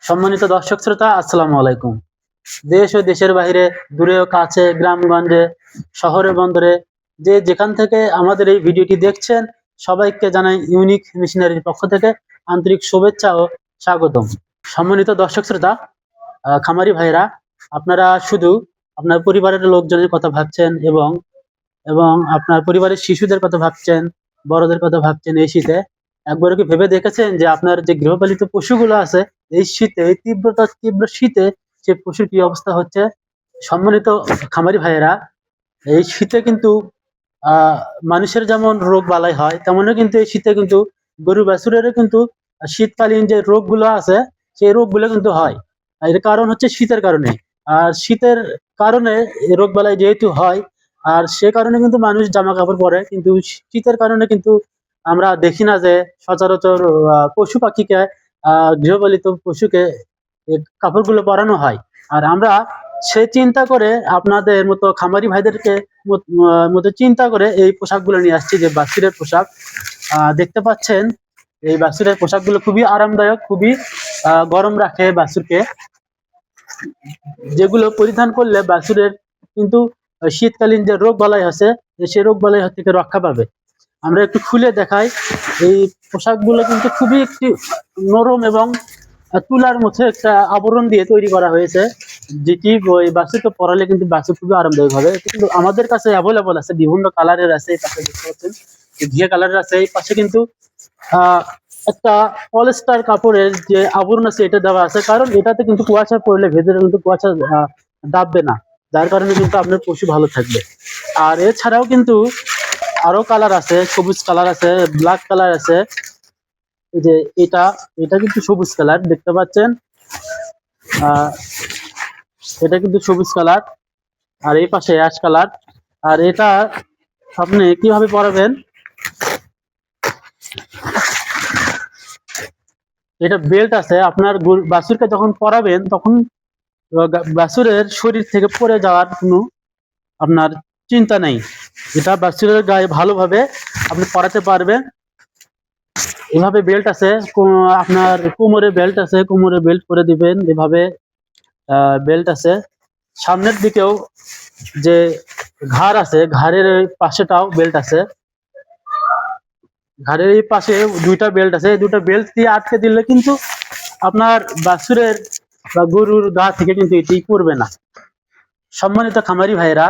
সম্মানিত দর্শক শ্রোতা, আসসালামু আলাইকুম। দেশ ও দেশের বাইরে, দূরে ও কাছে, গ্রামগঞ্জে, শহরে বন্দরে, যে যেখান থেকে আমাদের এই ভিডিওটি দেখছেন, সবাইকে জানাই ইউনিক মেশিনারির পক্ষ থেকে আন্তরিক শুভেচ্ছা ও স্বাগতম। সম্মানিত দর্শক শ্রোতা, খামারি ভাইরা, আপনারা শুধু আপনার পরিবারের লোকজনের কথা ভাবছেন এবং এবং আপনার পরিবারের শিশুদের কথা ভাবছেন, বড়দের কথা ভাবছেন। এই শীতে একবার কি ভেবে দেখেছেন যে আপনার যে গৃহপালিত পশুগুলো আছে, এই শীতে, এই তীব্র শীতে সে পশুর কি অবস্থা হচ্ছে? সম্মানিত খামারি ভাইয়েরা, এই শীতে কিন্তু মানুষের যেমন রোগ বালাই হয়, তেমনও কিন্তু এই শীতে কিন্তু গরু বাছুরেরও কিন্তু শীতকালীন যে রোগগুলো আছে, সেই রোগগুলো কিন্তু হয়। এর কারণ হচ্ছে শীতের কারণে। আর শীতের কারণে এই রোগ বালাই যেহেতু হয়, আর সে কারণে কিন্তু মানুষ জামা কাপড় পরে, কিন্তু শীতের কারণে কিন্তু আমরা দেখি না যে সচরাচর পশু পাখিকে, গৃহপালিত পশুকে এই কাপড়গুলো পরানো হয়। আর আমরা সে চিন্তা করে আপনাদের মতো খামারি ভাইদেরকে মতো চিন্তা করে এই পোশাকগুলো নিয়ে আসছি, যে বাছুরের পোশাক। দেখতে পাচ্ছেন এই বাছুরের পোশাকগুলো খুবই আরামদায়ক, খুবই গরম রাখে বাছুরকে, যেগুলো পরিধান করলে বাছুরের কিন্তু শীতকালীন যে রোগ বালাই আছে, সেই রোগ বালাই থেকে রক্ষা পাবে। আমরা একটু খুলে দেখাই। এই পোশাকগুলো কিন্তু খুবই একটি নরম এবং তুলার মতো একটা আবরণ দিয়ে তৈরি করা হয়েছে, যেটি ওই বাছুরকে পরালে কিন্তু বাছুর খুবই আরামদায়ক হবে। কিন্তু আমাদের কাছে অ্যাভেলেবল আছে, বিভিন্ন কালারের আছে। এই পাশে দেখতে পাচ্ছেন ঘিয়া কালারের আছে। এই পাশে কিন্তু একটা পলিস্টার কাপড়ের যে আবরণ আছে, এটা দেওয়া আছে, কারণ এটাতে কিন্তু কুয়াশা পড়লে ভেতরে কিন্তু কুয়াশা দাববে না, যার কারণে কিন্তু আপনার পশু ভালো থাকবে। আর এছাড়াও কিন্তু আরো কালার আছে, সবুজ কালার আছে, ব্ল্যাক কালার আছে। এই যে এটা এটা কিন্তু সবুজ কালার, দেখতে পাচ্ছেন। এটা কিন্তু সবুজ কালার, আর এই পাশে অ্যাশ কালার। আর এটা আপনি কিভাবে পরাবেন, এটা বেল্ট আছে। আপনার বাছুরকে যখন পরাবেন, তখন বাছুরের শরীর থেকে পড়ে যাওয়ার কোনো আপনার চিন্তা নেই। এটা বাছুরের গায়ে ভালোভাবে আপনি পরাতে পারবেন। এভাবে বেল্ট আছে, আপনার কোমরে বেল্ট আছে, কোমরে বেল্ট করে দিবেন এভাবে। বেল্ট আছে সামনের দিকেও, যে ঘাড় আছে, ঘাড়ের পাশেটাও বেল্ট আছে। ঘাড়ের এই পাশে দুইটা বেল্ট আছে। এই দুটো বেল্ট দিয়ে আটকে দিলে কিন্তু আপনার বাছুরের বা গরুর গা থেকে কিন্তু এটি করবে না। সম্মানিত খামারি ভাইরা,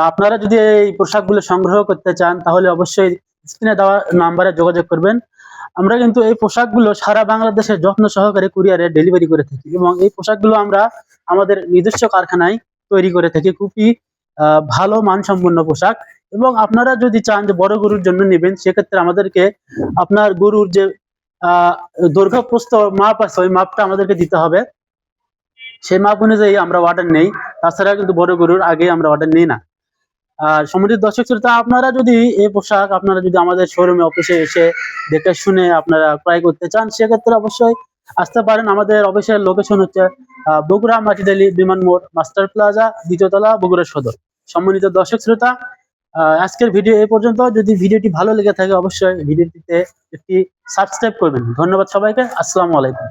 আপনারা যদি এই পোশাকগুলো সংগ্রহ করতে চান, তাহলে অবশ্যই স্ক্রিনে দেওয়া নাম্বারে যোগাযোগ করবেন। আমরা কিন্তু এই পোশাকগুলো সারা বাংলাদেশে যত্ন সহকারে কুরিয়ারে ডেলিভারি করে থাকি, এবং এই পোশাকগুলো আমরা আমাদের নিজস্ব কারখানায় তৈরি করে থাকি। খুবই ভালো মানসম্পন্ন পোশাক। এবং আপনারা যদি চান যে বড় গরুর জন্য নেবেন, সেক্ষেত্রে আমাদেরকে আপনার গরুর যে দৈর্ঘ্য প্রস্থ মাপ আছে, ওই মাপটা আমাদেরকে দিতে হবে। সেই মাপ অনুযায়ী আমরা অর্ডার নেই। তাছাড়া কিন্তু বড় গরুর আগে আমরা অর্ডার নিই না। আর সম্মানিত দর্শক শ্রোতা, আপনারা যদি এই পোশাক আপনারা যদি আমাদের শোরুমে অফিসে এসে দেখে শুনে আপনারা ক্রয় করতে চান, সেক্ষেত্রে অবশ্যই আসতে পারেন। আমাদের অফিসের লোকেশন হচ্ছে বগুড়া মাটিডালি বিমান মোড়, মাস্টার প্লাজা, দ্বিতীয় তলা, বগুড়া সদর। সম্মানিত দর্শক শ্রোতা, আজকের ভিডিও এই পর্যন্ত। যদি ভিডিওটি ভালো লেগে থাকে, অবশ্যই ভিডিওটিতে একটি সাবস্ক্রাইব করবেন। ধন্যবাদ সবাইকে। আসসালামু আলাইকুম।